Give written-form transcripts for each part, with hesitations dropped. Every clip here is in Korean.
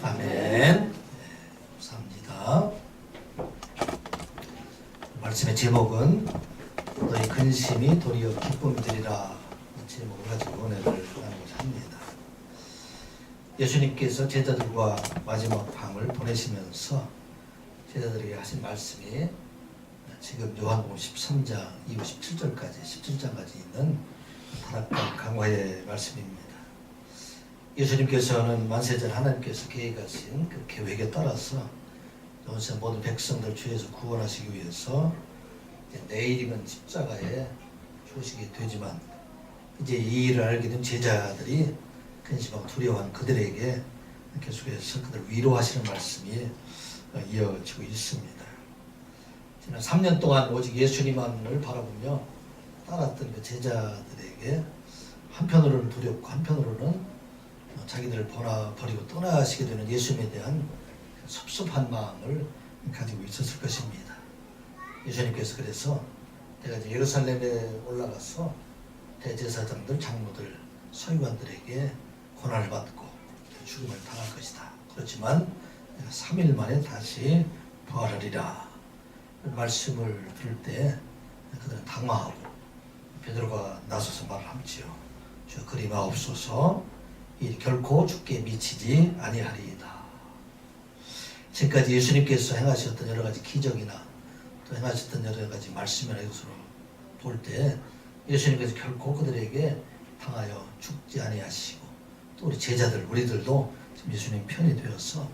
아멘. 감사합니다. 말씀의 제목은 너희 근심이 도리어 기쁨이 되리라 제목을 가지고 은혜를 나누고자 합니다. 예수님께서 제자들과 마지막 밤을 보내시면서 제자들에게 하신 말씀이 지금 요한복음 13장 이후 17절까지 있는 다락방 강화의 말씀입니다. 예수님께서는 만세전 하나님께서 계획하신 그 계획에 따라서 온 모든 백성들 죄에서 구원하시기 위해서 내일이면 십자가에 죽으시게 되지만 이제 이 일을 알게 된 제자들이 근심하고 두려워한 그들에게 계속해서 그들 위로하시는 말씀이 이어지고 있습니다. 지난 3년 동안 오직 예수님만을 바라보며 따랐던 그 제자들에게 한편으로는 두렵고 한편으로는 자기들을 버리고 떠나시게 되는 예수님에 대한 섭섭한 마음을 가지고 있었을 것입니다. 예수님께서 그래서 내가 이제 예루살렘에 올라가서 대제사장들, 장로들, 서기관들에게 고난을 받고 죽음을 당할 것이다. 그렇지만 내가 3일 만에 다시 부활하리라. 말씀을 들을 때 그들은 당황하고 베드로가 나서서 말을 함지요. 주여 그리 마옵소서. 이 결코 죽게 미치지 아니하리이다. 지금까지 예수님께서 행하셨던 여러 가지 기적이나 또 행하셨던 여러 가지 말씀이나 이것으로 볼 때 예수님께서 결코 그들에게 당하여 죽지 아니하시고 또 우리 제자들 우리들도 지금 예수님 편이 되어서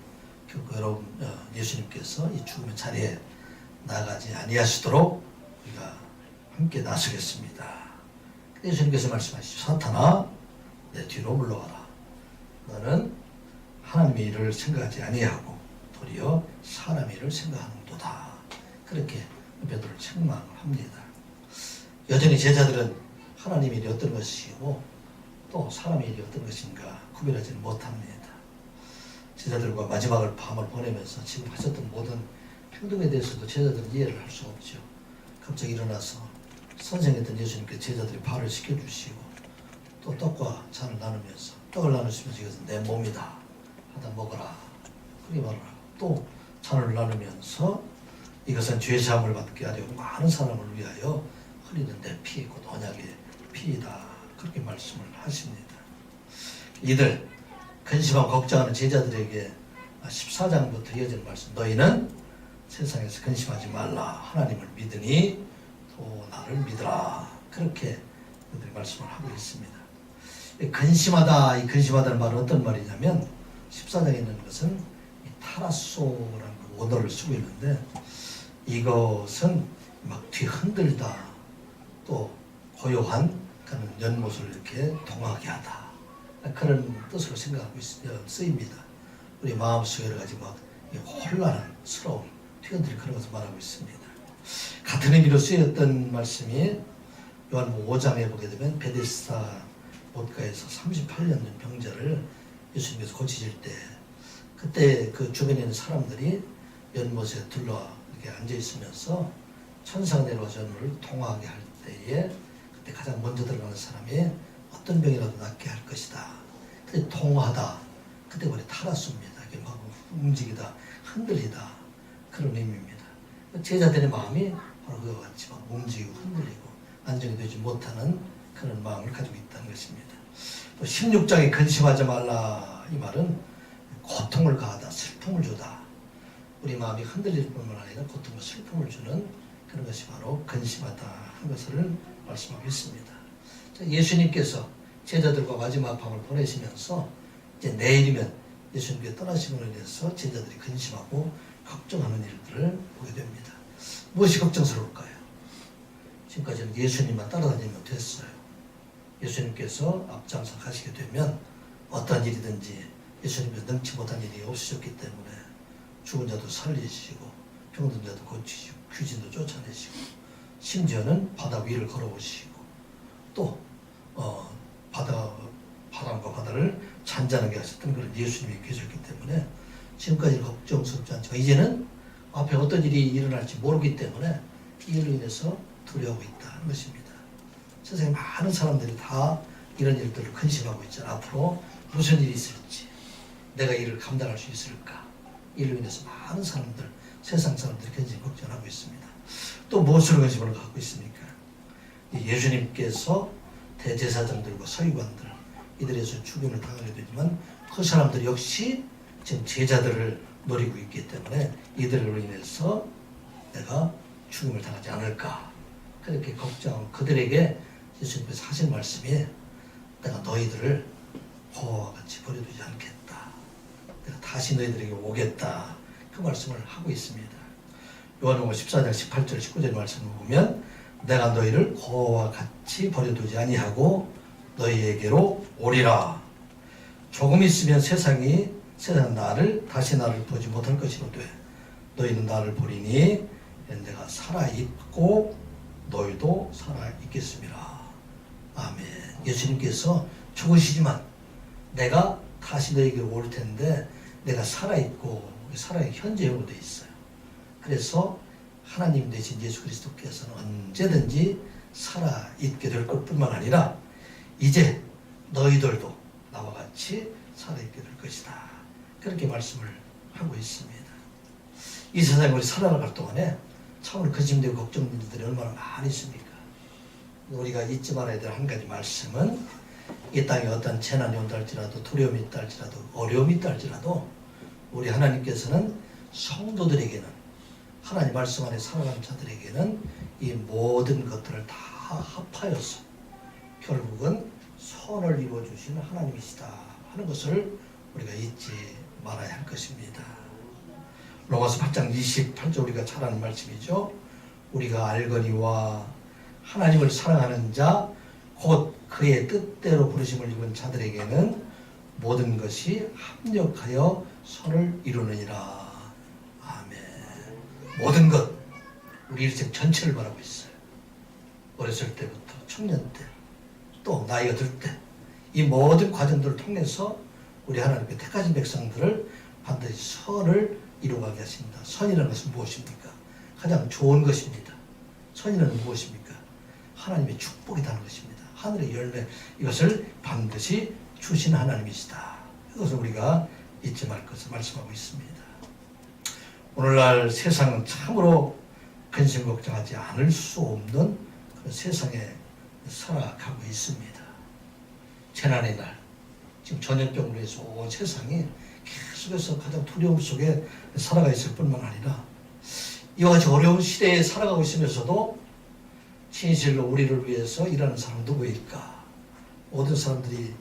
결코 여러분 예수님께서 이 죽음의 자리에 나가지 아니하시도록 우리가 함께 나서겠습니다. 예수님께서 말씀하시죠. 사탄아 내 뒤로 물러가라. 너는 하나님의 일을 생각하지 아니하고 도리어 사람의 일을 생각하는도다. 그렇게 베드로를 책망을 합니다. 여전히 제자들은 하나님의 일이 어떤 것이고 또 사람의 일이 어떤 것인가 구별하지는 못합니다. 제자들과 마지막 밤을 보내면서 지금 하셨던 모든 행동에 대해서도 제자들은 이해를 할 수 없죠. 갑자기 일어나서 선생했던 예수님께 제자들이 발을 씻겨주시고 또 떡과 잔을 나누면서 떡을 나누시면서 이것은 내 몸이다 하다 먹어라 그렇게 말을 하고 또 잔을 나누면서 이것은 죄사함을 받게 하려고 많은 사람을 위하여 흘리는 내 피 곧 언약의 피이다 그렇게 말씀을 하십니다. 이들 근심하고 걱정하는 제자들에게 14장부터 이어지는 말씀 너희는 세상에서 근심하지 말라 하나님을 믿으니 또 나를 믿으라 그렇게 그들이 말씀을 하고 있습니다. 근심하다, 이 근심하다는 말은 어떤 말이냐면 14장에 있는 것은 이 타라소라는 원어를 쓰고 있는데 이것은 막 뒤흔들다 또 고요한 그런 연못을 이렇게 동하게 하다 그런 뜻으로 생각하고 쓰입니다. 우리 마음속에 여러 가지 막 혼란한 스러움 뒤흔들린 그런 것을 말하고 있습니다. 같은 의미로 쓰였던 말씀이 요한복음 5장에 보게 되면 베데스다 못가에서 38년 된 병자를 예수님께서 고치실 때 그때 그 주변에 있는 사람들이 연못에 둘러 이렇게 앉아 있으면서 천사가 내려와서 연못을 통하게 할 때에 그때 가장 먼저 들어가는 사람이 어떤 병이라도 낫게 할 것이다. 그때 통하다. 그때 우리 타라소입니다. 이게 막 움직이다, 흔들리다 그런 의미입니다. 제자들의 마음이 바로 그와 같이 막 움직이고 흔들리고 안정이 되지 못하는 그런 마음을 가지고 있다는 것입니다. 또 16장에 근심하지 말라 이 말은 고통을 가하다, 슬픔을 주다. 우리 마음이 흔들릴 뿐만 아니라 고통과 슬픔을 주는 그런 것이 바로 근심하다 하는 것을 말씀하고 있습니다. 예수님께서 제자들과 마지막 밤을 보내시면서 이제 내일이면 예수님께 떠나심으로 인해서 제자들이 근심하고 걱정하는 일들을 보게 됩니다. 무엇이 걱정스러울까요? 지금까지는 예수님만 따라다니면 됐어요. 예수님께서 앞장서 가시게 되면 어떤 일이든지 예수님께서 능치 못한 일이 없으셨기 때문에 죽은 자도 살리시고 병든 자도 고치시고 귀신도 쫓아내시고 심지어는 바다 위를 걸어오시고 또 바람과 바다를 잔잔하게 하셨던 그런 예수님이 계셨기 때문에 지금까지는 걱정스럽지 않지만 이제는 앞에 어떤 일이 일어날지 모르기 때문에 이 일로 인해서 두려워하고 있다는 것입니다. 세상에 많은 사람들이 다 이런 일들을 근심하고 있잖아요. 앞으로 무슨 일이 있을지 내가 이를 감당할 수 있을까? 이로 인해서 많은 사람들, 세상 사람들이 굉장히 걱정하고 있습니다. 또 무엇으로 관심을 갖고 있습니까? 예수님께서 대제사장들과 서기관들 이들에서 죽임을 당하게 되지만 그 사람들 역시 지금 제자들을 노리고 있기 때문에 이들로 인해서 내가 죽임을 당하지 않을까 그렇게 걱정하고 그들에게 예수님께서 하신 말씀이 내가 너희들을 고아와 같이 버려두지 않겠다. 내가 다시 너희들에게 오겠다. 그 말씀을 하고 있습니다. 요한복음 14장 18절 19절 말씀을 보면 내가 너희를 고아와 같이 버려두지 아니하고 너희에게로 오리라. 조금 있으면 세상 다시 나를 보지 못할 것이로되 너희는 나를 보리니 내가 살아있고 너희도 살아있겠습니다. 아멘. 예수님께서 죽으시지만 내가 다시 너희에게 올 텐데 내가 살아있고 현재형으로 되어 있어요. 그래서 하나님 대신 예수 그리스도께서는 언제든지 살아있게 될 것뿐만 아니라 이제 너희들도 나와 같이 살아있게 될 것이다. 그렇게 말씀을 하고 있습니다. 이 세상에 우리 살아갈 동안에 참으로 근심되고 걱정되는 일들이 얼마나 많이 있습니까? 우리가 잊지 말아야 될 한 가지 말씀은 이 땅에 어떤 재난이 온다 할지라도 두려움이 있다 할지라도 어려움이 있다 할지라도 우리 하나님께서는 성도들에게는 하나님 말씀 안에 살아가는 자들에게는 이 모든 것들을 다 합하여서 결국은 선을 이루어 주시는 하나님이시다 하는 것을 우리가 잊지 말아야 할 것입니다. 로마서 8장 28절 우리가 잘 아는 말씀이죠. 우리가 알거니와 하나님을 사랑하는 자 곧 그의 뜻대로 부르심을 입은 자들에게는 모든 것이 합력하여 선을 이루느니라. 아멘. 모든 것 우리 일생 전체를 바라고 있어요. 어렸을 때부터 청년 때 또 나이가 들 때 이 모든 과정들을 통해서 우리 하나님께 택하신 백성들을 반드시 선을 이루어가게 하십니다. 선이라는 것은 무엇입니까? 가장 좋은 것입니다. 선이라는 무엇입니까? 하나님의 축복이라는 것입니다. 하늘의 열매 이것을 반드시 주신 하나님이시다. 이것을 우리가 잊지 말 것을 말씀하고 있습니다. 오늘날 세상은 참으로 근심 걱정하지 않을 수 없는 그런 세상에 살아가고 있습니다. 재난의 날, 지금 전염병으로 해서 온 세상이 계속해서 가장 두려움 속에 살아가 있을 뿐만 아니라 이와 같이 어려운 시대에 살아가고 있으면서도 진실로 우리를 위해서 일하는 사람은 누구일까? 모든 사람들이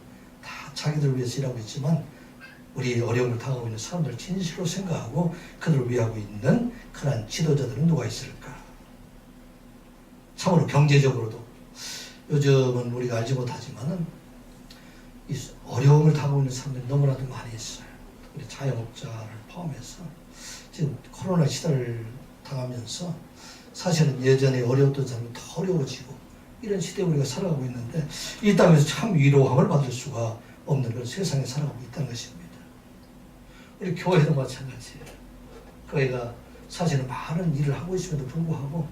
다 자기들을 위해서 일하고 있지만 우리 어려움을 당하고 있는 사람들을 진실로 생각하고 그들을 위하고 있는 그러한 지도자들은 누가 있을까? 참으로 경제적으로도 요즘은 우리가 알지 못하지만은 이 어려움을 당하고 있는 사람들이 너무나도 많이 있어요. 우리 자영업자를 포함해서 지금 코로나 시대를 당하면서 사실은 예전에 어려웠던 사람이 더 어려워지고 이런 시대에 우리가 살아가고 있는데 이 땅에서 참 위로함을 받을 수가 없는 그런 세상에 살아가고 있다는 것입니다. 우리 교회도 마찬가지예요. 교회가 사실은 많은 일을 하고 있음에도 불구하고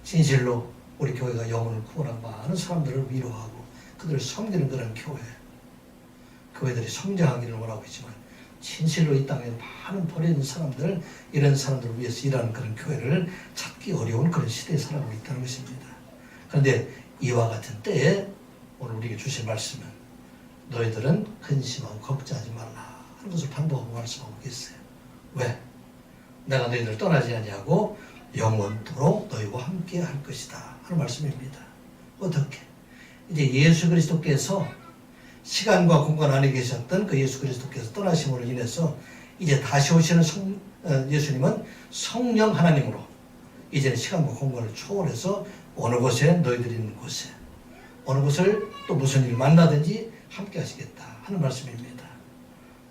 진실로 우리 교회가 영혼을 구원한 많은 사람들을 위로하고 그들을 섬기는 그런 교회들이 성장하기를 원하고 있지만 진실로 이 땅에 많은 버려진 사람들 이런 사람들을 위해서 일하는 그런 교회를 찾기 어려운 그런 시대에 살아가고 있다는 것입니다. 그런데 이와 같은 때에 오늘 우리에게 주신 말씀은 너희들은 근심하고 걱정하지 말라 하는 것을 반복하고 말씀하고 계세요. 왜? 내가 너희들을 떠나지 아니하고 영원토록 너희와 함께 할 것이다 하는 말씀입니다. 어떻게? 이제 예수 그리스도께서 시간과 공간 안에 계셨던 그 예수 그리스도께서 떠나심으로 인해서 이제 다시 오시는 예수님은 성령 하나님으로 이제는 시간과 공간을 초월해서 어느 곳에 너희들이 있는 곳에 어느 곳을 또 무슨 일 만나든지 함께 하시겠다 하는 말씀입니다.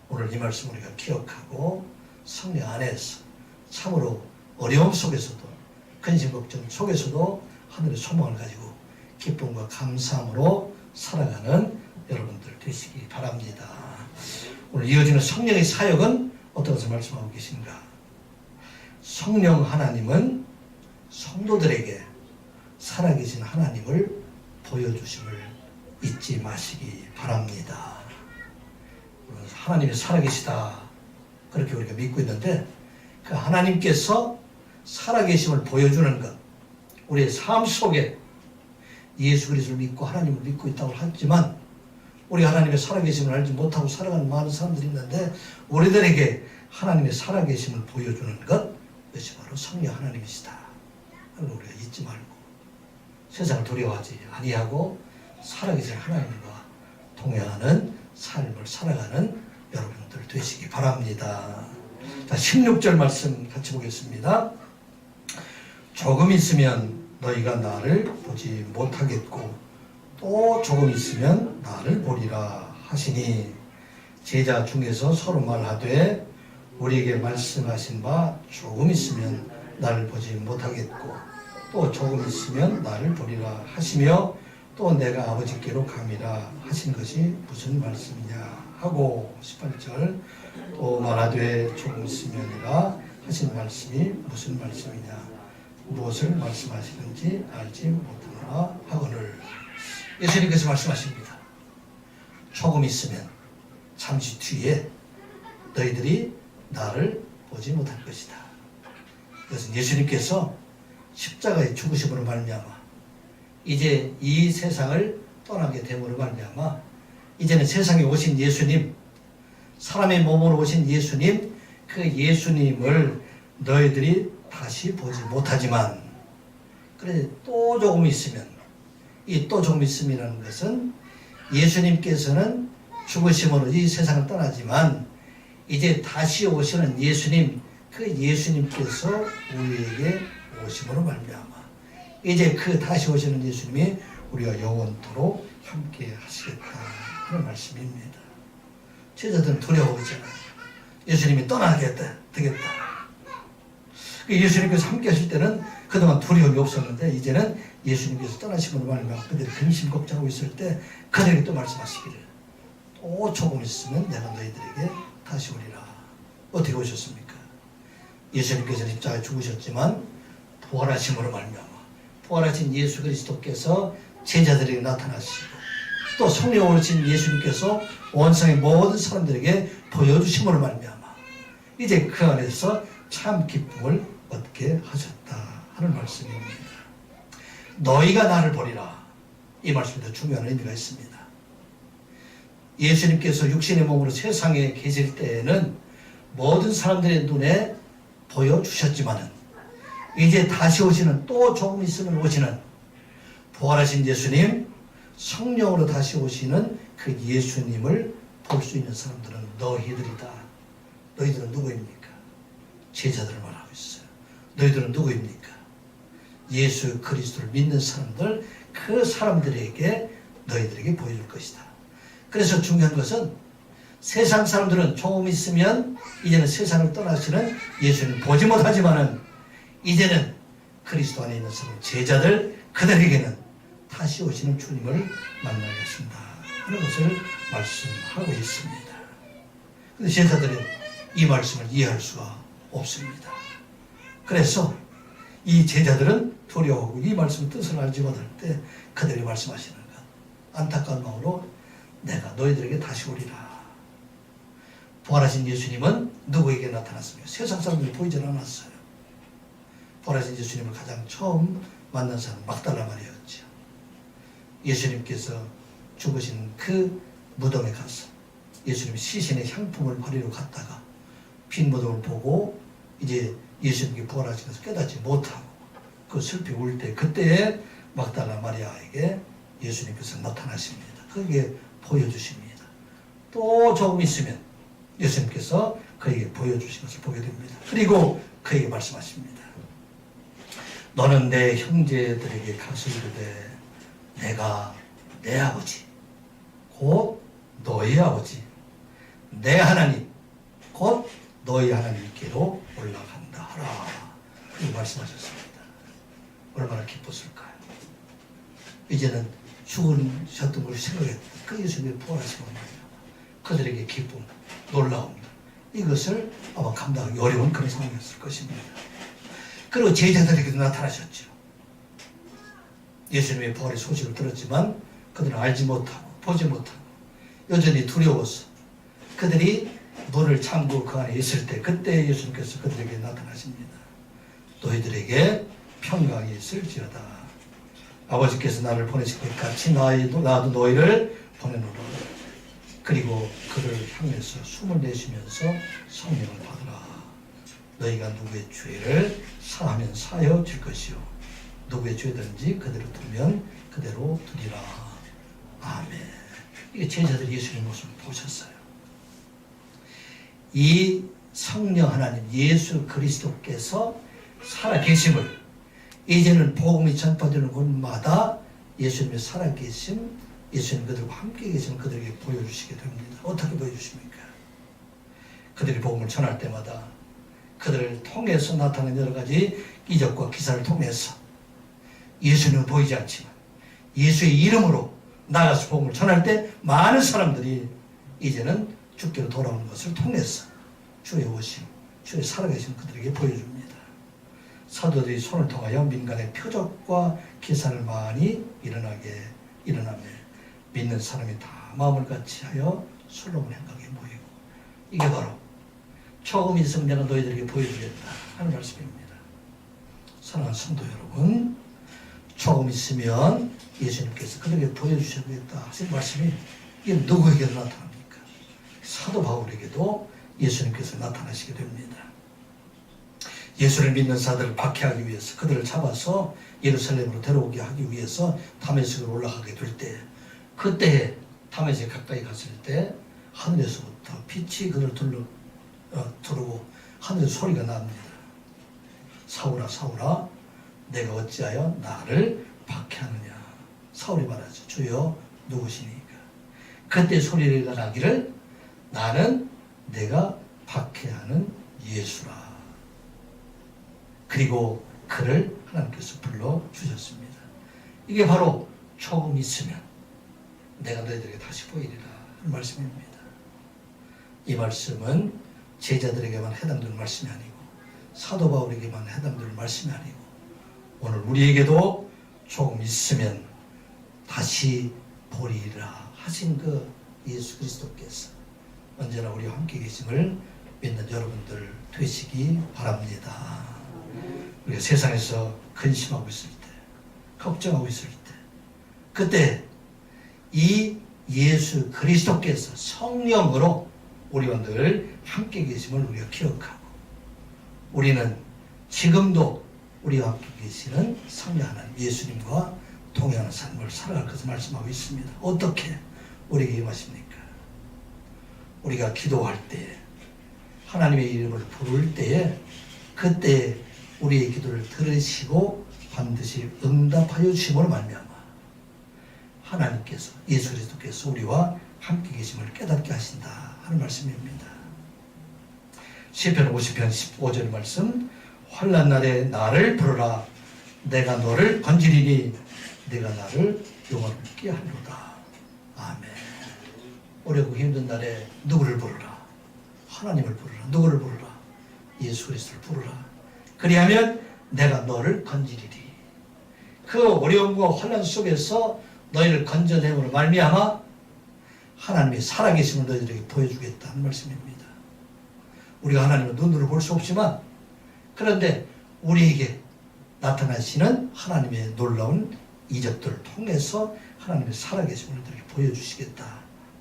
오늘 이 말씀 우리가 기억하고 성령 안에서 참으로 어려움 속에서도 근심 걱정 속에서도 하늘의 소망을 가지고 기쁨과 감사함으로 살아가는 여러분들 되시기 바랍니다. 오늘 이어지는 성령의 사역은 어떤 것을 말씀하고 계신가? 성령 하나님은 성도들에게 살아계신 하나님을 보여주심을 잊지 마시기 바랍니다. 하나님이 살아계시다 그렇게 우리가 믿고 있는데 그 하나님께서 살아계심을 보여주는 것, 우리의 삶 속에 예수 그리스도를 믿고 하나님을 믿고 있다고 하지만 우리 하나님의 살아계심을 알지 못하고 살아가는 많은 사람들이 있는데 우리들에게 하나님의 살아계심을 보여주는 것, 그것이 바로 성령 하나님이시다. 그걸 우리가 잊지 말고 세상을 두려워하지 아니하고 살아계신 하나님과 동행하는 삶을 살아가는 여러분들 되시기 바랍니다. 자, 16절 말씀 같이 보겠습니다. 조금 있으면 너희가 나를 보지 못하겠고 또 조금 있으면 나를 보리라 하시니 제자 중에서 서로 말하되 우리에게 말씀하신 바 조금 있으면 나를 보지 못하겠고 또 조금 있으면 나를 보리라 하시며 또 내가 아버지께로 감이라 하신 것이 무슨 말씀이냐 하고 18절 또 말하되 조금 있으면이라 하신 말씀이 무슨 말씀이냐 무엇을 말씀하시는지 알지 못하노라 하거늘 예수님께서 말씀하십니다. 조금 있으면 잠시 뒤에 너희들이 나를 보지 못할 것이다. 그것은 예수님께서 십자가의 죽으심으로 말미암아 이제 이 세상을 떠나게 됨으로 말미암아 이제는 세상에 오신 예수님, 사람의 몸으로 오신 예수님, 그 예수님을 너희들이 다시 보지 못하지만 그래 또 조금 있으면 이 또 조금 있음이라는 것은 예수님께서는 죽으심으로 이 세상을 떠나지만 이제 다시 오시는 예수님, 그 예수님께서 우리에게 오심으로 말미암아 이제 그 다시 오시는 예수님이 우리와 영원토록 함께 하시겠다 하는 말씀입니다. 제자들은 두려워하잖아요. 예수님이 떠나겠다 되겠다. 예수님께서 함께 하실 때는 그동안 두려움이 없었는데 이제는 예수님께서 떠나시고 말미암아 그들이 근심 걱정하고 있을 때 그들에게 또 말씀하시기를 또 조금 있으면 내가 너희들에게 다시 오리라. 어떻게 오셨습니까? 예수님께서는 십자가에 죽으셨지만 부활하심으로 말미암아 부활하신 예수 그리스도께서 제자들에게 나타나시고 또 성령 오신 예수님께서 원성의 모든 사람들에게 보여주심으로 말미암아 이제 그 안에서 참 기쁨을 얻게 하셨다 하는 말씀입니다. 너희가 나를 보리라. 이 말씀도 중요한 의미가 있습니다. 예수님께서 육신의 몸으로 세상에 계실 때에는 모든 사람들의 눈에 보여주셨지만은 이제 다시 오시는 또 조금 있으면 오시는 부활하신 예수님, 성령으로 다시 오시는 그 예수님을 볼 수 있는 사람들은 너희들이다. 너희들은 누구입니까? 제자들을 말하고 있어요. 너희들은 누구입니까? 예수 그리스도를 믿는 사람들, 그 사람들에게 너희들에게 보여줄 것이다. 그래서 중요한 것은 세상 사람들은 조금 있으면 이제는 세상을 떠나시는 예수님을 보지 못하지만은 이제는 그리스도 안에 있는 사람 제자들 그들에게는 다시 오시는 주님을 만나게 하신다 하는 것을 말씀하고 있습니다. 그런데 제자들은 이 말씀을 이해할 수가 없습니다. 그래서 이 제자들은 두려워하고 이 말씀의 뜻을 알지 못할 때 그들이 말씀하시는 것 안타까운 마음으로 내가 너희들에게 다시 오리라. 부활하신 예수님은 누구에게 나타났습니까? 세상 사람들이 보이질 않았어요. 부활하신 예수님을 가장 처음 만난 사람은 막달라 마리아였죠. 예수님께서 죽으신 그 무덤에 가서 예수님이 시신의 향품을 버리러 갔다가 빈 무덤을 보고 이제 예수님께 부활하신 것을 깨닫지 못하고 그 슬피 울 때 그때에 막달라 마리아에게 예수님께서 나타나십니다. 그게 보여주십니다. 또 조금 있으면 예수님께서 그에게 보여주신 것을 보게 됩니다. 그리고 그에게 말씀하십니다. 너는 내 형제들에게 가서 이르되 내가 내 아버지 곧 너희 아버지 내 하나님 곧 너희 하나님께로 올라간다 하라. 이 말씀하셨습니다. 얼마나 기뻤을까요? 이제는 죽으셨던 것을 생각했다. 그 예수님이 부활하시고 그들에게 기쁨, 놀라움 이것을 아마 감당하기 어려운 그런 상황이었을 것입니다. 그리고 제자들에게도 나타나셨죠. 예수님의 부활의 소식을 들었지만 그들은 알지 못하고 보지 못하고 여전히 두려워서 그들이 물을 잠그고 그 안에 있을 때 그때 예수님께서 그들에게 나타나십니다. 너희들에게 평강이 있을지어다. 아버지께서 나를 보내실 것 같이 나도 너희를 보내노라. 그리고 그를 향해서 숨을 내쉬면서 성령을 받으라. 너희가 누구의 죄를 사하면 사하여 줄 것이요 누구의 죄든지 그대로 두면 그대로 두리라. 아멘. 이게 제자들이 예수님의 모습을 보셨어요. 이 성령 하나님 예수 그리스도께서 살아계심을 이제는 복음이 전파되는 곳마다 예수님의 살아계심, 예수님 그들과 함께 계심을 그들에게 보여주시게 됩니다. 어떻게 보여주십니까? 그들이 복음을 전할 때마다 그들을 통해서 나타나는 여러 가지 이적과 기사를 통해서 예수님은 보이지 않지만 예수의 이름으로 나가서 복음을 전할 때 많은 사람들이 이제는 주께로 돌아오는 것을 통해서 주의 오심, 주의 살아계심 그들에게 보여줍니다. 사도들이 손을 통하여 민간의 표적과 기사를 많이 일어나며 믿는 사람이 다 마음을 같이하여 솔로몬 행각에 모이고 이게 바로 조금 있으면 내가 너희들에게 보여주겠다 하는 말씀입니다. 사랑하는 성도 여러분, 조금 있으면 예수님께서 그들에게 보여주시겠다 하신 말씀이 이게 누구에게도 나타납니까? 사도 바울에게도 예수님께서 나타나시게 됩니다. 예수를 믿는 자들을 박해하기 위해서 그들을 잡아서 예루살렘으로 데려오게 하기 위해서 다메섹으로 올라가게 될 때 그때 다메섹에 가까이 갔을 때 하늘에서부터 빛이 그를 두르고 하늘에서 소리가 납니다. 사울아 사울아 내가 어찌하여 나를 박해하느냐. 사울이 말하죠. 주여 누구시니까. 그때 소리가 나기를 나는 내가 박해하는 예수라. 그리고 그를 하나님께서 불러주셨습니다. 이게 바로 조금 있으면 내가 너희들에게 다시 보이리라 하는 말씀입니다. 이 말씀은 제자들에게만 해당되는 말씀이 아니고 사도 바울에게만 해당되는 말씀이 아니고 오늘 우리에게도 조금 있으면 다시 보리라 하신 그 예수 그리스도께서 언제나 우리와 함께 계심을 믿는 여러분들 되시기 바랍니다. 우리가 세상에서 근심하고 있을 때, 걱정하고 있을 때, 그때 이 예수 그리스도께서 성령으로 우리와 늘 함께 계심을 우리가 기억하고 우리는 지금도 우리와 함께 계시는 성령 하나님 예수님과 동행하는 삶을 살아갈 것을 말씀하고 있습니다. 어떻게 우리에게 임하십니까? 우리가 기도할 때 하나님의 이름을 부를 때에 그때 우리의 기도를 들으시고 반드시 응답하여 주심으로 말미암아 하나님께서 예수 그리스도께서 우리와 함께 계심을 깨닫게 하신다 하는 말씀입니다. 시편 50편 15절 말씀 환난 날에 나를 부르라 내가 너를 건지리니 내가 나를 영원케 하리로다. 아멘. 어렵고 힘든 날에 누구를 부르라? 하나님을 부르라. 누구를 부르라? 예수 그리스도를 부르라. 그리하면 내가 너를 건지리리. 그 어려움과 환난 속에서 너희를 건져내므로 말미암아 하나님의 살아계심을 너희들에게 보여주겠다는 말씀입니다. 우리가 하나님을 눈으로 볼 수 없지만 그런데 우리에게 나타나시는 하나님의 놀라운 이적들을 통해서 하나님의 살아계심을 너희들에게 보여주시겠다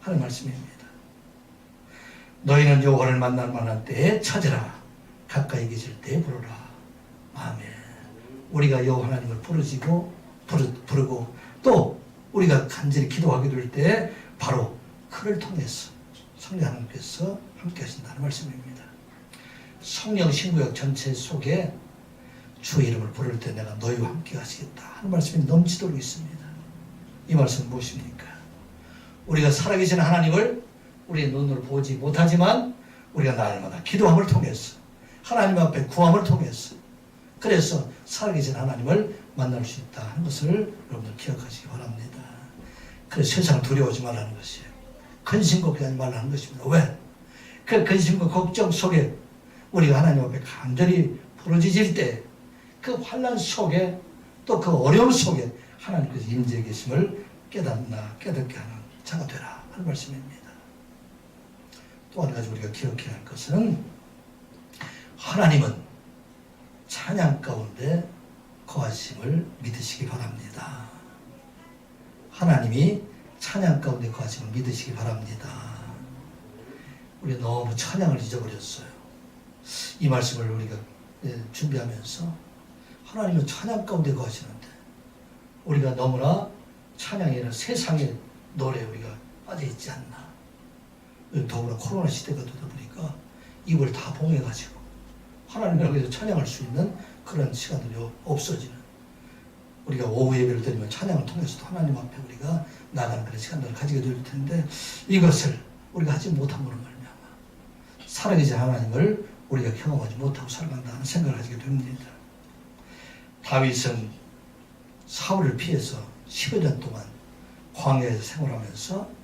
하는 말씀입니다. 너희는 여호와를 만날 만한 때에 찾으라. 가까이 계실 때에 부르라. 아멘. 우리가 여호와 하나님을 부르고 또 우리가 간절히 기도하게 될 때 바로 그를 통해서 성령 하나님께서 함께 하신다는 말씀입니다. 성령 신구약 전체 속에 주의 이름을 부를 때 내가 너희와 함께 하시겠다 하는 말씀이 넘치도록 있습니다. 이 말씀은 무엇입니까? 우리가 살아계신 하나님을 우리의 눈으로 보지 못하지만 우리가 날마다 기도함을 통해서 하나님 앞에 구함을 통해서 그래서 살아계신 하나님을 만날 수 있다 하는 것을 여러분들 기억하시기 바랍니다. 그래서 세상을 두려워하지 말라는 것이에요. 근심과 걱정하지 말라는 것입니다. 왜? 그 근심과 걱정 속에 우리가 하나님 앞에 간절히 부르짖을 때 그 환난 속에 또 그 어려움 속에 하나님께서 임재해 계심을 깨닫게 하는 자가 되라 하는 말씀입니다. 또 한 가지 우리가 기억해야 할 것은 하나님은 찬양 가운데 거하심을 믿으시기 바랍니다. 하나님이 찬양 가운데 거하심을 믿으시기 바랍니다. 우리 너무 찬양을 잊어버렸어요. 이 말씀을 우리가 준비하면서 하나님은 찬양 가운데 거하시는데 우리가 너무나 찬양에는 세상의 노래에 우리가 빠져있지 않나. 더구나 코로나 시대가 되다 보니까 입을 다 봉해가지고 하나님을 위해서 찬양할 수 있는 그런 시간들이 없어지는, 우리가 오후 예배를 드리면 찬양을 통해서도 하나님 앞에 우리가 나가는 그런 시간들을 가지게 될 텐데 이것을 우리가 하지 못함으로 말미암아 살아계신 하나님을 우리가 경험하지 못하고 살아간다는 생각을 하게 됩니다. 다윗은 사울을 피해서 10여 년 동안 광야에서 생활하면서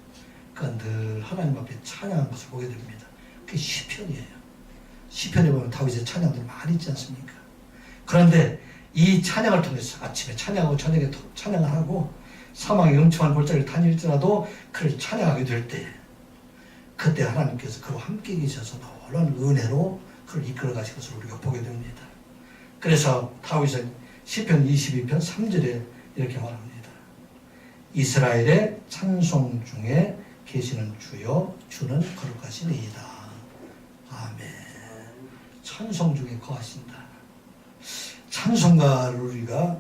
늘 하나님 앞에 찬양한 것을 보게 됩니다. 그게 시편이에요. 시편에 보면 다윗의 찬양들 많이 있지 않습니까? 그런데 이 찬양을 통해서 아침에 찬양하고 저녁에 찬양을 하고 사망의 음침한 골짜기를 다닐지라도 그를 찬양하게 될 때 그때 하나님께서 그와 함께 계셔서 놀라운 은혜로 그를 이끌어 가신 것을 우리가 보게 됩니다. 그래서 다윗은 시편 22편 3절에 이렇게 말합니다. 이스라엘의 찬송 중에 계시는 주여 주는 거룩하시니이다. 아멘. 찬송 중에 거하신다. 찬송가를 우리가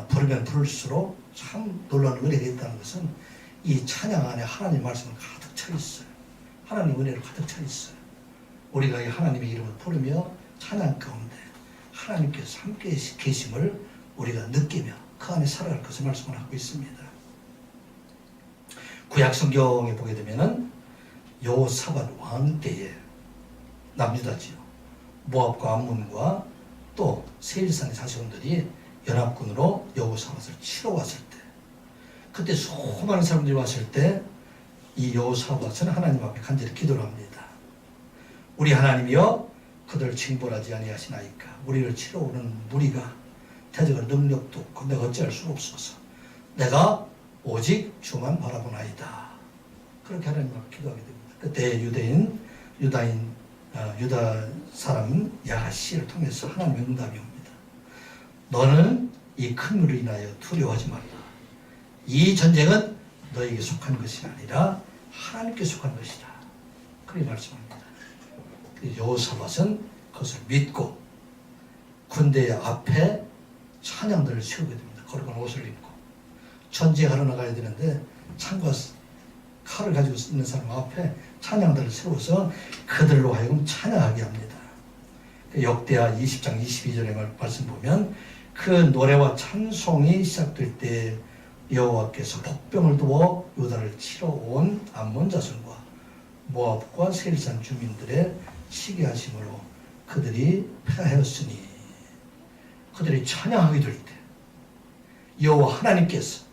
부르면 부를수록 참 놀라운 은혜가 있다는 것은 이 찬양 안에 하나님 말씀을 가득 차 있어요. 하나님 은혜를 가득 차 있어요. 우리가 이 하나님의 이름을 부르며 찬양 가운데 하나님께서 함께 계심을 우리가 느끼며 그 안에 살아갈 것을 말씀을 하고 있습니다. 구약 성경에 보게 되면은 여호사밧 왕 때에 남유다지요, 모압과 암몬과 또 세일산의 자손들이 연합군으로 여호사밧을 치러 왔을 때, 그때 수많은 사람들이 왔을 때 이 여호사밧은 하나님 앞에 간절히 기도를 합니다. 우리 하나님이여 그들 징벌하지 아니하시나이까. 우리를 치러 오는 무리가 대적할 능력도 없고 내가 어찌할 수 없어서 내가 오직 주만 바라보나이다. 그렇게 하나님 앞에 기도하게 됩니다. 그때 유다 사람 야하시를 통해서 하나님의 응답이 옵니다. 너는 이 큰 일을 인하여 두려워하지 말라. 이 전쟁은 너에게 속한 것이 아니라 하나님께 속한 것이다. 그렇게 말씀합니다. 여호사밧은 그것을 믿고 군대 앞에 찬양들을 세우게 됩니다. 거룩한 옷을 입고 전쟁하러 나가야 되는데 창과 칼을 가지고 있는 사람 앞에 찬양들을 세워서 그들로 하여금 찬양하게 합니다. 역대하 20장 22절의 말씀 보면 그 노래와 찬송이 시작될 때 여호와께서 복병을 두어 유다를 치러 온 암몬 자손과 모압과 세일산 주민들의 치게 하심으로 그들이 패하였으니, 그들이 찬양하게 될 때 여호와 하나님께서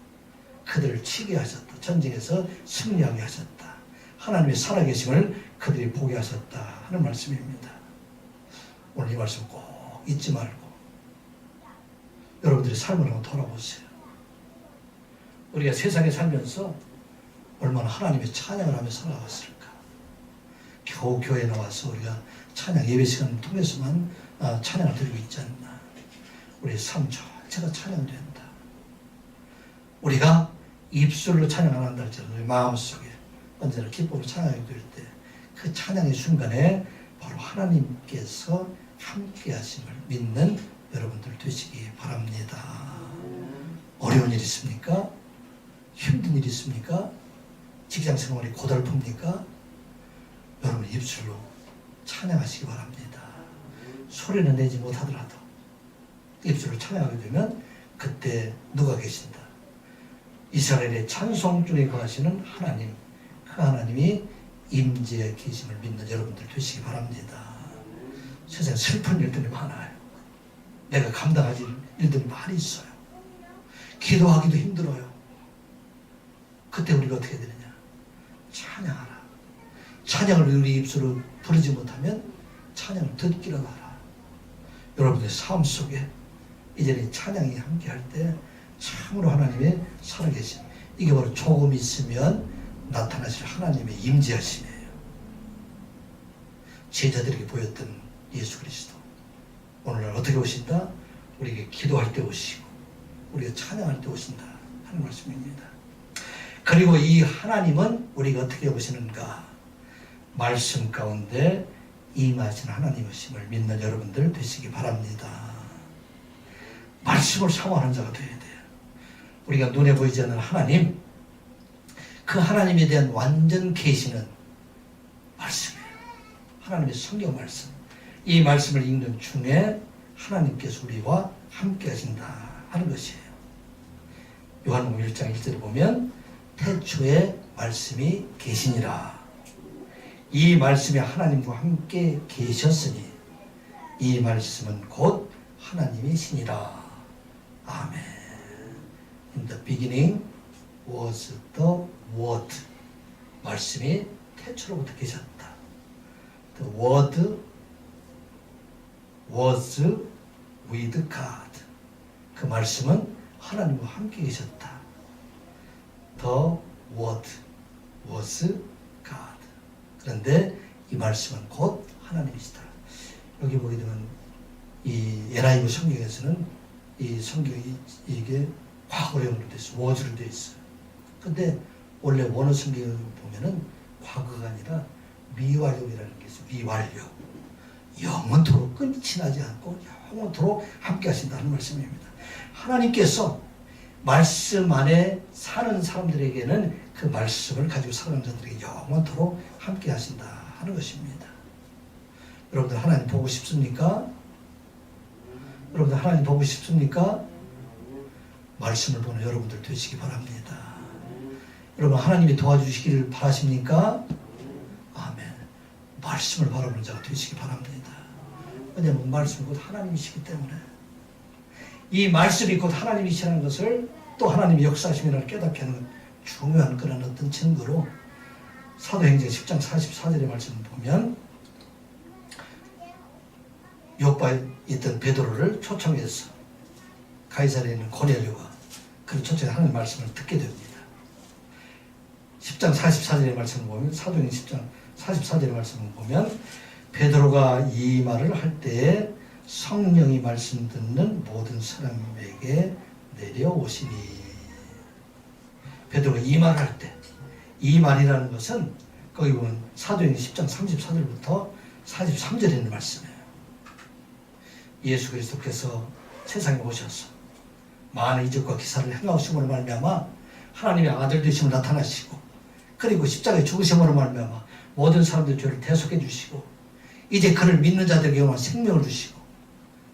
그들을 치게 하셨다. 전쟁에서 승리하게 하셨다. 하나님의 살아계심을 그들이 보게 하셨다 하는 말씀입니다. 오늘 이 말씀 꼭 잊지 말고 여러분들의 삶을 한번 돌아보세요. 우리가 세상에 살면서 얼마나 하나님의 찬양을 하며 살아왔을까. 겨우 교회에 나와서 우리가 찬양 예배 시간을 통해서만 찬양을 드리고 있지 않나. 우리의 삶 전체가 찬양된다. 우리가 입술로 찬양 안 한다 할지라도 우리 마음속에 언제나 기쁨으로 찬양이 될 때 그 찬양의 순간에 바로 하나님께서 함께 하심을 믿는 여러분들 되시기 바랍니다. 어려운 일 있습니까? 힘든 일 있습니까? 직장 생활이 고달픕니까? 여러분 입술로 찬양하시기 바랍니다. 소리는 내지 못하더라도 입술로 찬양하게 되면 그때 누가 계신다? 이스라엘의 찬송 중에 거하시는 하나님, 그 하나님이 임재에 계심을 믿는 여러분들 되시기 바랍니다. 세상에 슬픈 일들이 많아요. 내가 감당하지 일들이 많이 있어요. 기도하기도 힘들어요. 그때 우리가 어떻게 되느냐? 찬양하라. 찬양을 우리 입술로 부르지 못하면 찬양을 듣기라도 하라. 여러분의 삶 속에 이제는 찬양이 함께할 때 참으로 하나님의 살아계심, 이게 바로 조금 있으면 나타나실 하나님의 임재하심이에요. 제자들에게 보였던 예수 그리스도. 오늘날 어떻게 오신다? 우리에게 기도할 때 오시고 우리가 찬양할 때 오신다 하는 말씀입니다. 그리고 이 하나님은 우리가 어떻게 오시는가? 말씀 가운데 임하신 하나님이심을 믿는 여러분들 되시기 바랍니다. 말씀을 사모하는 자가 되어야 돼요. 우리가 눈에 보이지 않는 하나님, 그 하나님에 대한 완전 계시는 말씀이에요. 하나님의 성경 말씀. 이 말씀을 읽는 중에 하나님께서 우리와 함께 하신다 하는 것이에요. 요한복음 1장 1절에 보면 태초에 말씀이 계시니라. 이 말씀이 하나님과 함께 계셨으니 이 말씀은 곧 하나님이시니라. 아멘. In the beginning was the Word. 말씀이 태초로부터 계셨다. The Word was with God. 그 말씀은 하나님과 함께 계셨다. The Word was God. 그런데 이 말씀은 곧 하나님이시다. 여기 보게 되면 이 NIV 성경에서는 이 성경이 이게 과거형으로 되어 있어요. was로 되어 있어요. 근데 원래 원어 성경을 보면은 과거가 아니라 미완료이라는 게 있어요. 미완료. 영원토록 끝이 나지 않고 영원토록 함께 하신다는 말씀입니다. 하나님께서 말씀 안에 사는 사람들에게는 그 말씀을 가지고 살아가는 자들에게 영원토록 함께 하신다 하는 것입니다. 여러분들 하나님 보고 싶습니까? 여러분들 하나님 보고 싶습니까? 말씀을 보는 여러분들 되시기 바랍니다. 여러분 하나님이 도와주시기를 바라십니까? 아멘. 말씀을 바라보는 자가 되시기 바랍니다. 왜냐하면 말씀은 곧 하나님이시기 때문에 이 말씀이 곧 하나님이시라는 것을 또 하나님의 역사심이라는 깨닫게 하는 중요한 그런 어떤 증거로 사도행전 10장 44절의 말씀을 보면 요바에 있던 베드로를 초청해서 가이사랴에 있는 고넬료가 그 초청해 하는 말씀을 듣게 됩니다. 10장 44절의 말씀을 보면 사도행전 10장 44절의 말씀을 보면 베드로가 이 말을 할 때에 성령이 말씀 듣는 모든 사람에게 내려오시니. 베드로가 이 말을 할 때 이 말이라는 것은 거기 보면 사도행전 10장 34절부터 43절에 있는 말씀이에요. 예수 그리스도께서 세상에 오셔서 많은 이적과 기사를 행하심으로 말미암아 하나님의 아들 되심을 나타나시고 그리고 십자가에 죽으심으로 말미암아 모든 사람들의 죄를 대속해 주시고 이제 그를 믿는 자들에게 영원한 생명을 주시고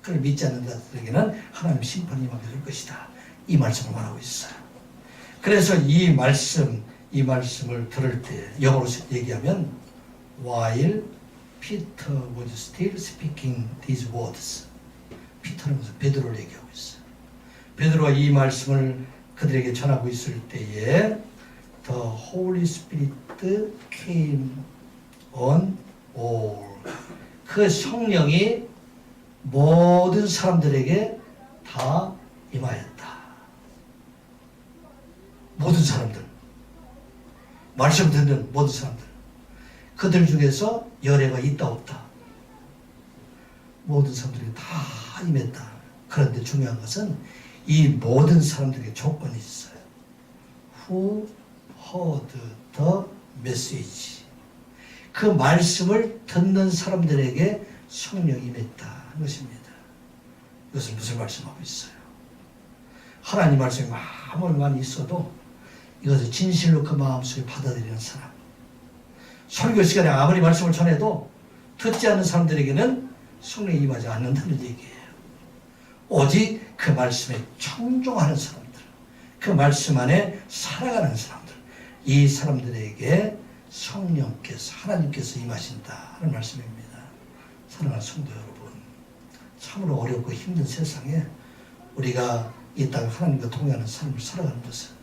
그를 믿지 않는 자들에게는 하나님 심판이 임하게 될 것이다. 이 말씀을 말하고 있어요. 그래서 이 말씀을 들을 때 영어로 얘기하면 while Peter was still speaking these words. 피터는 베드로를 얘기하고 있어요. 베드로가 이 말씀을 그들에게 전하고 있을 때에 The Holy Spirit came on all. 그 성령이 모든 사람들에게 다 임하였다. 모든 사람들. 말씀 듣는 모든 사람들. 그들 중에서 열애가 있다 없다. 모든 사람들이 다 임했다. 그런데 중요한 것은 이 모든 사람들에게 조건이 있어요. Who heard the message. 그 말씀을 듣는 사람들에게 성령이 임했다 하는 것입니다. 이것은 무슨 말씀하고 있어요? 하나님 말씀이 아무리 많이 있어도 이것을 진실로 그 마음속에 받아들이는 사람. 설교 시간에 아무리 말씀을 전해도 듣지 않는 사람들에게는 성령이 임하지 않는다는 얘기예요. 오직 그 말씀에 청종하는 사람들, 그 말씀 안에 살아가는 사람들, 이 사람들에게 성령께서 하나님께서 임하신다 하는 말씀입니다. 사랑하는 성도 여러분, 참으로 어렵고 힘든 세상에 우리가 이 땅 하나님과 동행하는 삶을 살아가는 것은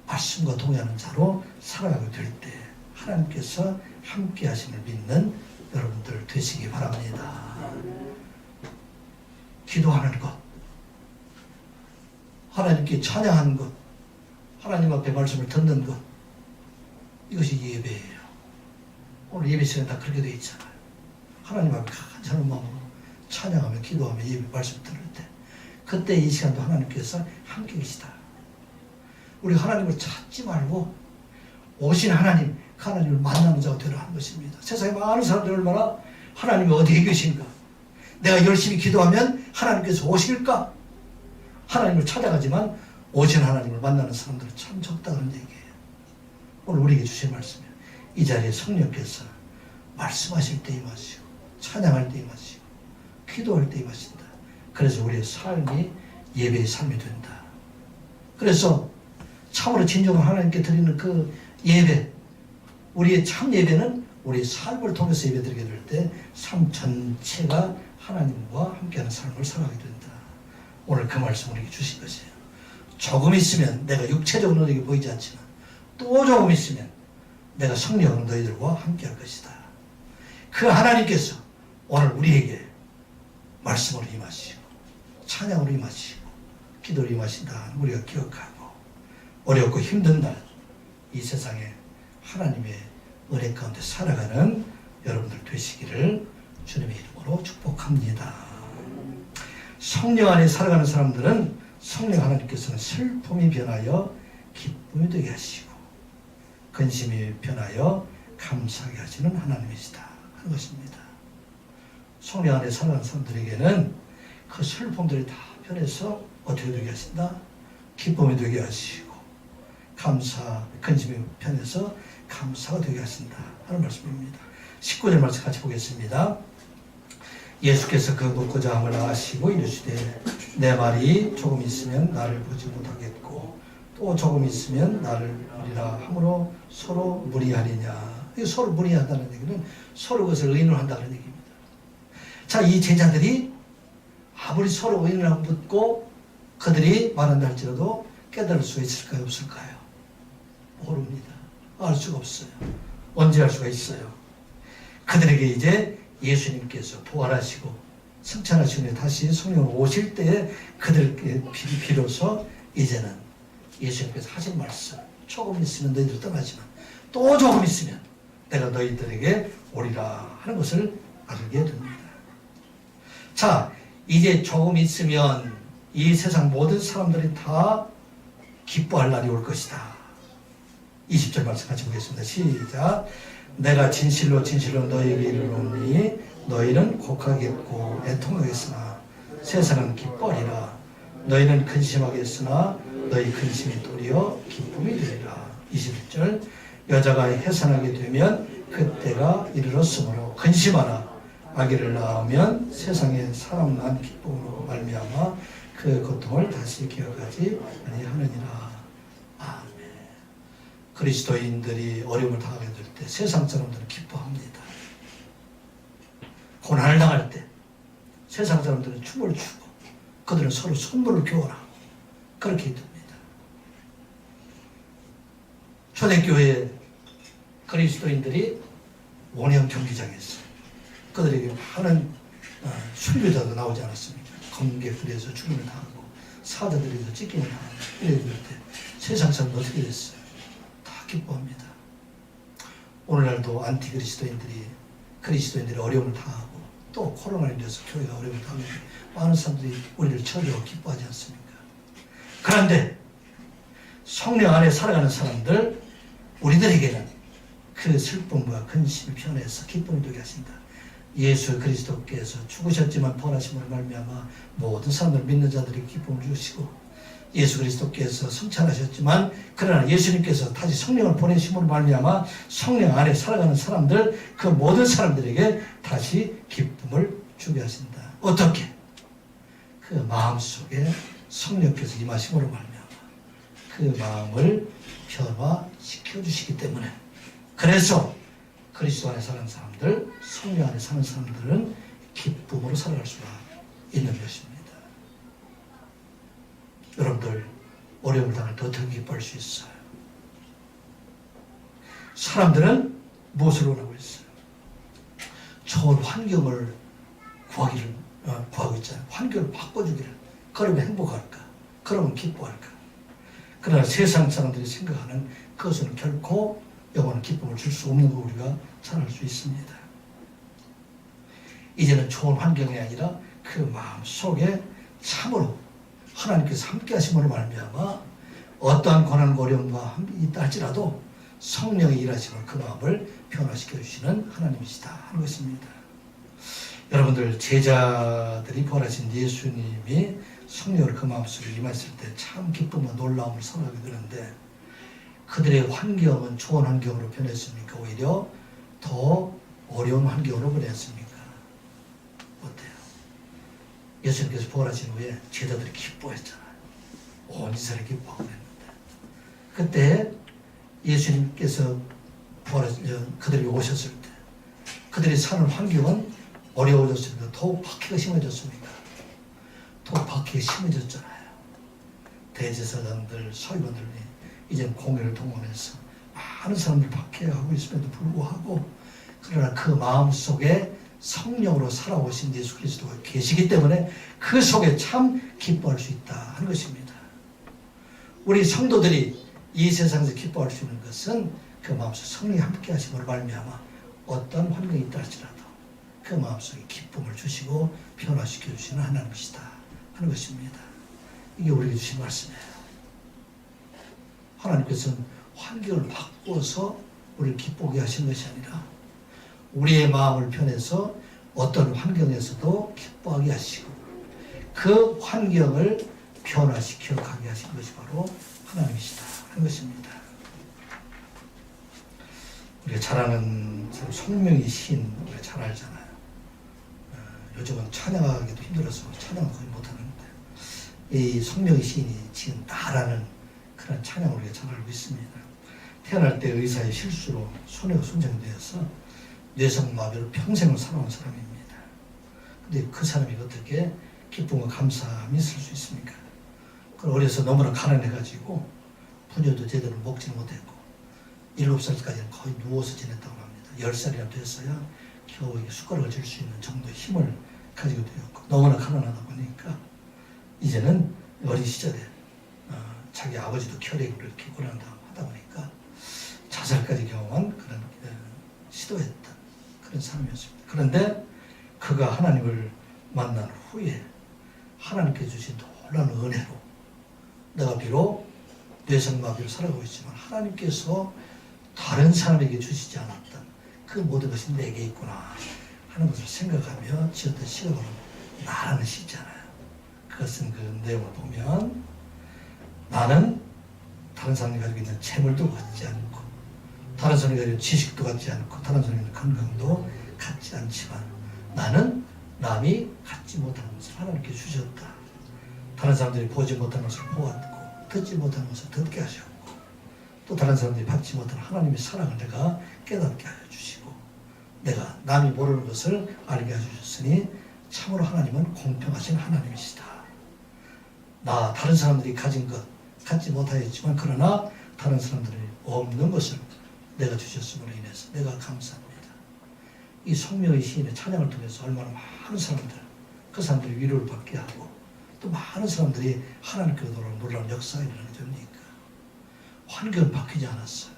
말씀과 동행하는 자로 살아가게 될 때 하나님께서 함께 하심을 믿는 여러분들 되시기 바랍니다. 기도하는 것, 하나님께 찬양하는 것, 하나님 앞에 말씀을 듣는 것, 이것이 예배예요. 오늘 예배 시간에 다 그렇게 되어 있잖아요. 하나님 앞에 간절한 마음으로 찬양하며 기도하며 예배 말씀 들을 때 그때 이 시간도 하나님께서 함께 계시다. 우리 하나님을 찾지 말고 오신 하나님, 하나님을 만나는 자가 되라 하는 것입니다. 세상에 많은 사람들이 얼마나 하나님이 어디에 계신가? 내가 열심히 기도하면 하나님께서 오실까? 하나님을 찾아가지만 오신 하나님을 만나는 사람들은 참 적다는 얘기예요. 오늘 우리에게 주신 말씀이에요. 이 자리에 성령께서 말씀하실 때 임하시고 찬양할 때 임하시고 기도할 때 임하신다. 그래서 우리의 삶이 예배의 삶이 된다. 그래서 참으로 진정한 하나님께 드리는 그 예배, 우리의 참 예배는 우리의 삶을 통해서 예배드리게 될 때 삶 전체가 하나님과 함께하는 삶을 살아가게 된다. 오늘 그 말씀을 우리에게 주신 것이에요. 조금 있으면 내가 육체적 능력이 보이지 않지만 또 조금 있으면 내가 성령으로 너희들과 함께할 것이다. 그 하나님께서 오늘 우리에게 말씀으로 임하시고 찬양으로 임하시고 기도로 임하신다. 우리가 기억하고 어렵고 힘든 날 이 세상에 하나님의 은혜 가운데 살아가는 여러분들 되시기를 주님의 이름으로 축복합니다. 성령 안에 살아가는 사람들은 성령 하나님께서는 슬픔이 변하여 기쁨이 되게 하시고 근심이 변하여 감사하게 하시는 하나님이시다 하는 것입니다. 성령 안에 살아가는 사람들에게는 그 슬픔들이 다 변해서 어떻게 되게 하신다? 기쁨이 되게 하시고 감사, 근심이 편해서 감사가 되게 하신다 하는 말씀입니다. 19절 말씀 같이 보겠습니다. 예수께서 그 묻고자 함을 아시고 이르시되 내 말이 조금 있으면 나를 보지 못하겠고 또 조금 있으면 나를 보리라 함으로 서로 무리하리냐. 서로 무리한다는 얘기는 서로 그것을 의논한다는 얘기입니다. 자, 이 제자들이 아무리 서로 의논하고 묻고 그들이 말한다 할지라도 깨달을 수 있을까요? 없을까요? 모릅니다. 알 수가 없어요. 언제 알 수가 있어요? 그들에게 이제 예수님께서 부활하시고 승천하시고 다시 성령으로 오실 때에 그들께 비로소 이제는 예수님께서 하신 말씀 조금 있으면 너희들 떠나지만 또 조금 있으면 내가 너희들에게 오리라 하는 것을 알게 됩니다. 자, 이제 조금 있으면 이 세상 모든 사람들이 다 기뻐할 날이 올 것이다. 20절 말씀 같이 보겠습니다. 시작. 내가 진실로 진실로 너희에게 이르노니 너희는 곡하겠고 애통하겠으나 세상은 기뻐하리라. 너희는 근심하겠으나 너희 근심이 도리어 기쁨이 되리라. 21절. 여자가 해산하게 되면 그때가 이르렀으므로 근심하라. 아기를 낳으면 세상에 사람 난 기쁨으로 말미암아 그 고통을 다시 기억하지 아니하느니라. 아멘. 그리스도인들이 어려움을 당하게 될 때 세상 사람들은 기뻐합니다. 고난을 당할 때 세상 사람들은 춤을 추고 그들은 서로 선물을 교환하고 그렇게 됩니다. 초대교회 그리스도인들이 원형 경기장에서 그들에게 많은 순교자도 나오지 않았습니까? 검객들에서 죽임을 당하고 사자들에서 찢김을 당하고 이럴 때 세상 사람은 어떻게 됐어요? 다 기뻐합니다. 오늘날도 안티그리스도인들이 그리스도인들이 어려움을 당하고 또 코로나로 인해서 교회가 어려움을 당하고 많은 사람들이 우리를 쳐주고 기뻐하지 않습니까? 그런데 성령 안에 살아가는 사람들 우리들에게는 그 슬픔과 근심이 변해서 기쁨이 되게 하신다. 예수 그리스도께서 죽으셨지만 부활하심으로 말미암아 모든 사람들 믿는 자들이 기쁨을 주시고 예수 그리스도께서 승천하셨지만 그러나 예수님께서 다시 성령을 보내심으로 말미암아 성령 안에 살아가는 사람들 그 모든 사람들에게 다시 기쁨을 주게 하신다. 어떻게? 그 마음속에 성령께서 임하심으로 말미암아 그 마음을 변화시켜 주시기 때문에 그래서 그리스도 안에 사는 사람들, 성령 안에 사는 사람들은 기쁨으로 살아갈 수가 있는 것입니다. 여러분들 어려움을 당할 때 어떻게 기뻐할 수 있어요? 사람들은 무엇을 원하고 있어요? 좋은 환경을 구하고 있잖아요. 환경을 바꿔주기를. 그러면 행복할까? 그러면 기뻐할까? 그러나 세상 사람들이 생각하는 그것은 결코 영원한 기쁨을 줄 수 없는 거 우리가 잘 알 수 있습니다. 이제는 좋은 환경이 아니라 그 마음 속에 참으로 하나님께서 함께 하심으로 말미암아 어떠한 고난과 어려움과 있다 할지라도 성령의 일하심으로 그 마음을 변화시켜 주시는 하나님이시다 하는 것입니다. 여러분들, 제자들이 부활하신 예수님이 성령으로 그 마음속에 임하실 때 참 기쁨과 놀라움을 선하게 되는데, 그들의 환경은 좋은 환경으로 변했습니까? 오히려 더 어려운 환경으로 변했습니까? 어때요? 예수님께서 부활하신 후에 제자들이 기뻐했잖아요. 온 이스라엘이 기뻐하고 그랬는데, 그때 예수님께서 그들이 오셨을 때 그들이 사는 환경은 어려워졌습니까? 더욱 박해가 심해졌습니까? 더욱 박해가 심해졌잖아요. 대제사장들, 서기관들이 이제 공회를 동원해서 많은 사람들 박해하고 있음에도 불구하고, 그러나 그 마음속에 성령으로 살아오신 예수 그리스도가 계시기 때문에 그 속에 참 기뻐할 수 있다 하는 것입니다. 우리 성도들이 이 세상에서 기뻐할 수 있는 것은 그 마음속 성령이 함께 하심으로 말미암아 어떤 환경이 있다 할지라도 그 마음속에 기쁨을 주시고 변화시켜 주시는 하나님이시다 하는 것입니다. 이게 우리에게 주신 말씀이에요. 하나님께서는 환경을 바꾸어서 우리를 기쁘게 하신 것이 아니라 우리의 마음을 변해서 어떤 환경에서도 기뻐하게 하시고 그 환경을 변화시켜 가게 하신 것이 바로 하나님이시다 하는 것입니다. 우리가 잘 아는 송명희 시인 우리가 잘 알잖아요. 요즘은 찬양하기도 힘들어서 찬양을 거의 못하는데, 이 송명희 시인이 지은 나라는 그런 찬양을 우리가 잘 알고 있습니다. 태어날 때 의사의 실수로 손해가 손상되어서 뇌성마비로 평생을 살아온 사람입니다. 근데 그 사람이 어떻게 기쁨과 감사함이 있을 수 있습니까? 어려서 너무나 가난해가지고 부녀도 제대로 먹지 못했고 7살까지는 거의 누워서 지냈다고 합니다. 10살이나 됐어야 겨우 숟가락을 쥘 수 있는 정도의 힘을 가지고 되었고, 너무나 가난하다 보니까 이제는 어린 시절에 자기 아버지도 혈액으로 이렇게 고난하다 보니까 자살까지 경험한 그런 시도했던 그런 사람이었습니다. 그런데 그가 하나님을 만난 후에 하나님께 주신 놀라운 은혜로 내가 비록 뇌성마비로 살아가고 있지만 하나님께서 다른 사람에게 주시지 않았던 그 모든 것이 내게 있구나 하는 것을 생각하며 지었던 시가 바로 나라는 시잖아요. 그것은 그 내용을 보면, 나는 다른 사람이 가지고 있는 재물도 갖지 않고 다른 사람이 가지고 있는 지식도 갖지 않고 다른 사람이 있는 건강도 갖지 않지만 나는 남이 갖지 못하는 것을 하나님께 주셨다. 다른 사람들이 보지 못하는 것을 보았고 듣지 못하는 것을 듣게 하셨고 또 다른 사람들이 받지 못하는 하나님의 사랑을 내가 깨닫게 하여 주시고 내가 남이 모르는 것을 알게 하여 주셨으니 참으로 하나님은 공평하신 하나님이시다. 나 다른 사람들이 가진 것 갖지 못하였지만 그러나 다른 사람들이 없는 것을 내가 주셨음으로 인해서 내가 감사합니다. 이 송명희 시인의 찬양을 통해서 얼마나 많은 사람들, 그 사람들이 위로를 받게 하고 또 많은 사람들이 하나님께로 돌아오는 놀라운 역사가 일어나게 됩니까? 환경은 바뀌지 않았어요.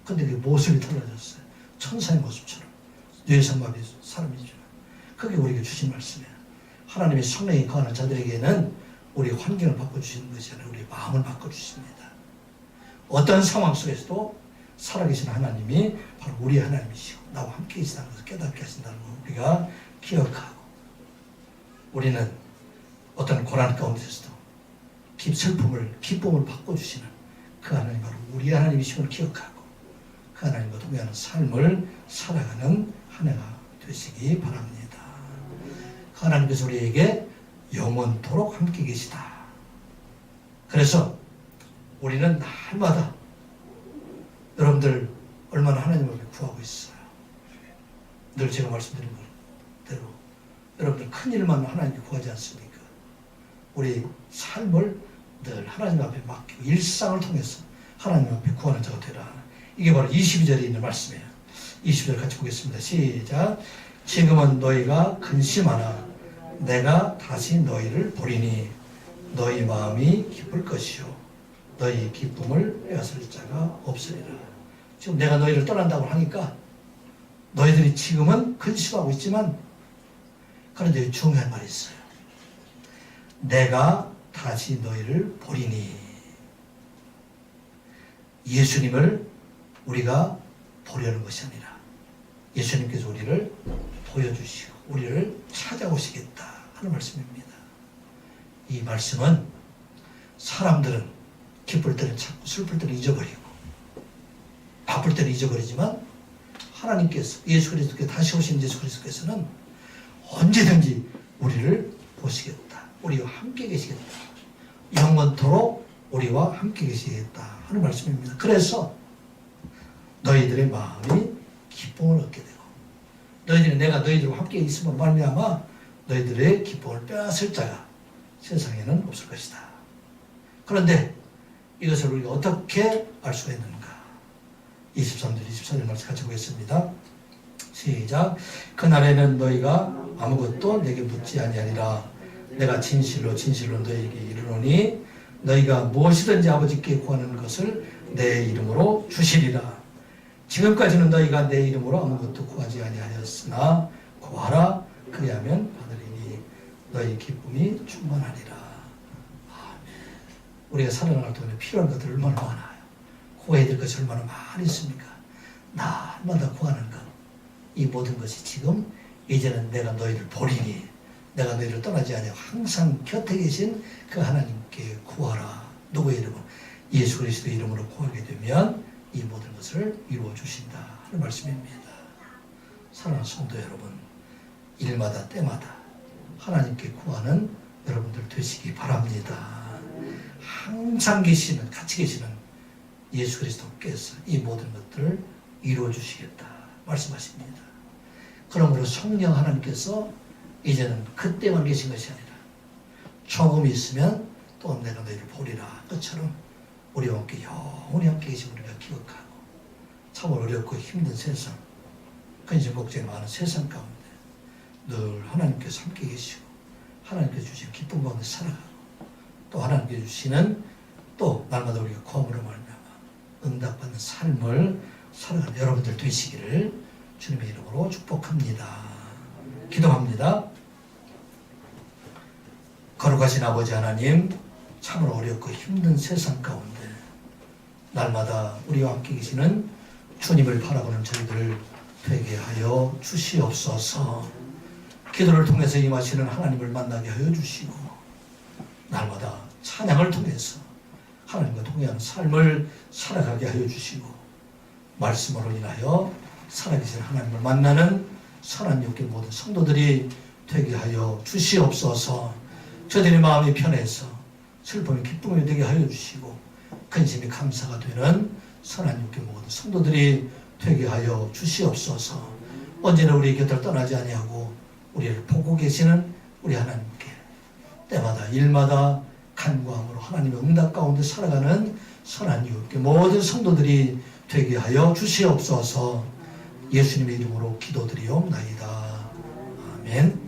근데 그 모습이 달라졌어요. 천사의 모습처럼 뇌성마비 사람이죠. 그게 우리에게 주신 말씀이에요. 하나님의 성령이 거하는 자들에게는 우리 환경을 바꿔주시는 것이 아니라 우리 마음을 바꿔주십니다. 어떤 상황 속에서도 살아계신 하나님이 바로 우리 하나님이시고 나와 함께 계시다는 것을 깨닫게 하신다는 걸 우리가 기억하고, 우리는 어떤 고난 가운데서도 슬픔을 기쁨을 바꿔주시는 그 하나님 바로 우리 하나님이심을 기억하고 그 하나님과 동행하는 삶을 살아가는 한 해가 되시기 바랍니다. 그 하나님께서 우리에게 영원토록 함께 계시다. 그래서 우리는 날마다 여러분들 얼마나 하나님 앞에 구하고 있어요. 늘 제가 말씀드린 대로 여러분들 큰 일만 하나님께 구하지 않습니까? 우리 삶을 늘 하나님 앞에 맡기고 일상을 통해서 하나님 앞에 구하는 자가 되라. 이게 바로 22절에 있는 말씀이에요. 20절 같이 보겠습니다. 시작. 지금은 너희가 근심하나 내가 다시 너희를 보리니 너희 마음이 기쁠 것이요 너희 기쁨을 빼앗을 자가 없으리라. 지금 내가 너희를 떠난다고 하니까 너희들이 지금은 근심하고 있지만 그런데 중요한 말이 있어요. 내가 다시 너희를 보리니. 예수님을 우리가 보려는 것이 아니라 예수님께서 우리를 보여주시고 우리를 찾아오시겠다 하는 말씀입니다. 이 말씀은 사람들은 기쁠 때는 찾고 슬플 때는 잊어버리고 바쁠 때는 잊어버리지만 하나님께서 예수 그리스도께 다시 오신 예수 그리스도께서는 언제든지 우리를 보시겠다. 우리와 함께 계시겠다. 영원토록 우리와 함께 계시겠다 하는 말씀입니다. 그래서 너희들의 마음이 기쁨을 얻게 되고 너희들이 내가 너희들과 함께 있음으로 말미암아 너희들의 기쁨을 빼앗을 자가 세상에는 없을 것이다. 그런데 이것을 우리가 어떻게 알 수가 있는가? 23절, 24절 말씀 같이 보겠습니다. 시작. 그날에는 너희가 아무것도 내게 묻지 아니하리라. 내가 진실로 진실로 너희에게 이르노니 너희가 무엇이든지 아버지께 구하는 것을 내 이름으로 주시리라. 지금까지는 너희가 내 이름으로 아무것도 구하지 아니하였으나 구하라. 그리하면 받으리니 너희 기쁨이 충만하리라. 아멘. 우리가 살아나갈 동안에 필요한 것들 얼마나 많아요. 구해야 될 것이 얼마나 많이 있습니까? 날마다 구하는 것. 이 모든 것이 지금 이제는 내가 너희를 보리니 내가 너희를 떠나지 아니하고 항상 곁에 계신 그 하나님께 구하라. 누구의 이름으로? 예수 그리스도의 이름으로 구하게 되면 이 모든 것을 이루어 주신다 하는 말씀입니다. 사랑하는 성도 여러분, 일마다 때마다 하나님께 구하는 여러분들 되시기 바랍니다. 항상 계시는, 같이 계시는 예수 그리스도께서 이 모든 것들을 이루어 주시겠다 말씀하십니다. 그러므로 성령 하나님께서 이제는 그때만 계신 것이 아니라 조금 있으면 또 내가 너희를 보리라. 그처럼 우리와 함께 영원히 함께 계신 우리가 기억하고 참 어렵고 힘든 세상, 근심 걱정이 많은 세상 가운데 늘 하나님께서 함께 계시고 하나님께서 주신 기쁨 가운데 살아가고 또 하나님께서 주시는 또 날마다 우리가 구함으로 말미암아 응답받는 삶을 살아가는 여러분들 되시기를 주님의 이름으로 축복합니다. 기도합니다. 거룩하신 아버지 하나님, 참으로 어렵고 힘든 세상 가운데 날마다 우리와 함께 계시는 주님을 바라보는 저희들 되게 하여 주시옵소서. 기도를 통해서 임하시는 하나님을 만나게 하여 주시고 날마다 찬양을 통해서 하나님과 동행하는 삶을 살아가게 하여 주시고 말씀으로 인하여 살아계신 하나님을 만나는 선한 육의 모든 성도들이 되게 하여 주시옵소서. 저들의 마음이 편해서 슬픔이 기쁨이 되게 하여 주시고 근심이 감사가 되는 선한 육의 모든 성도들이 되게 하여 주시옵소서. 언제나 우리 곁을 떠나지 아니하고 우리를 보고 계시는 우리 하나님께 때마다 일마다 간구함으로 하나님의 응답 가운데 살아가는 선한 육의 모든 성도들이 되게 하여 주시옵소서. 예수님의 이름으로 기도드리옵나이다. 아멘.